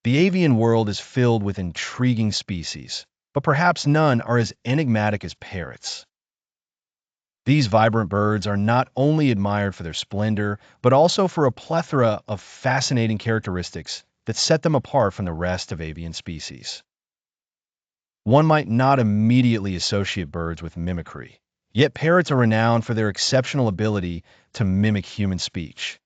The avian world is filled with intriguing species, but perhaps none are as enigmatic as parrots. These vibrant birds are not only admired for their splendor, but also for a plethora of fascinating characteristics that set them apart from the rest of avian species. One might not immediately associate birds with mimicry, yet parrots are renowned for their exceptional ability to mimic human speech.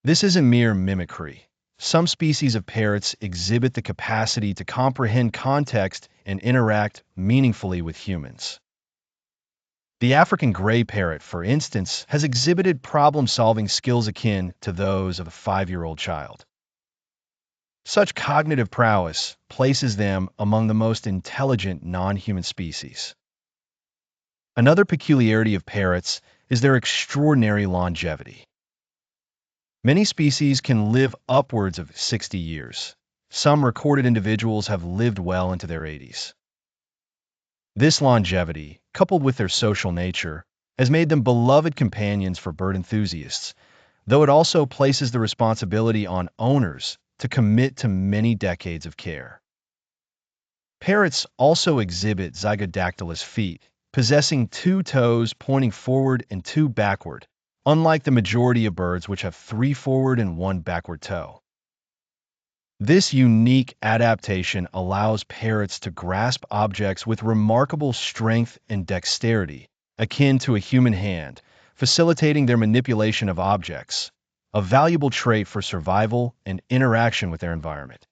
This isn't mere mimicry. Some species of parrots exhibit the capacity to comprehend context and interact meaningfully with humans. The African gray parrot, for instance, has exhibited problem-solving skills akin to those of a 5-year-old child. Such cognitive prowess places them among the most intelligent non-human species. Another peculiarity of parrots is their extraordinary longevity. Many species can live upwards of 60 years. Some recorded individuals have lived well into their 80s. This longevity, coupled with their social nature, has made them beloved companions for bird enthusiasts, though it also places the responsibility on owners to commit to many decades of care. Parrots also exhibit zygodactylous feet, possessing 2 toes pointing forward and 2 backward, unlike the majority of birds which have 3 forward and 1 backward toe. This unique adaptation allows parrots to grasp objects with remarkable strength and dexterity, akin to a human hand, facilitating their manipulation of objects, a valuable trait for survival and interaction with their environment.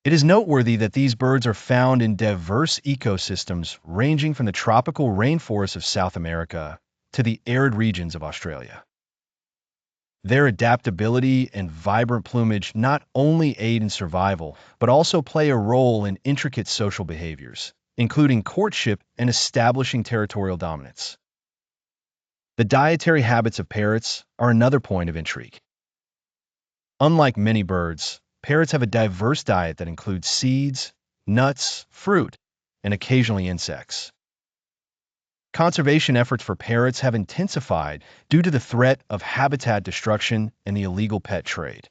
It is noteworthy that these birds are found in diverse ecosystems ranging from the tropical rainforests of South America to the arid regions of Australia. Their adaptability and vibrant plumage not only aid in survival, but also play a role in intricate social behaviors, including courtship and establishing territorial dominance. The dietary habits of parrots are another point of intrigue. Unlike many birds, parrots have a diverse diet that includes seeds, nuts, fruit, and occasionally insects. Conservation efforts for parrots have intensified due to the threat of habitat destruction and the illegal pet trade.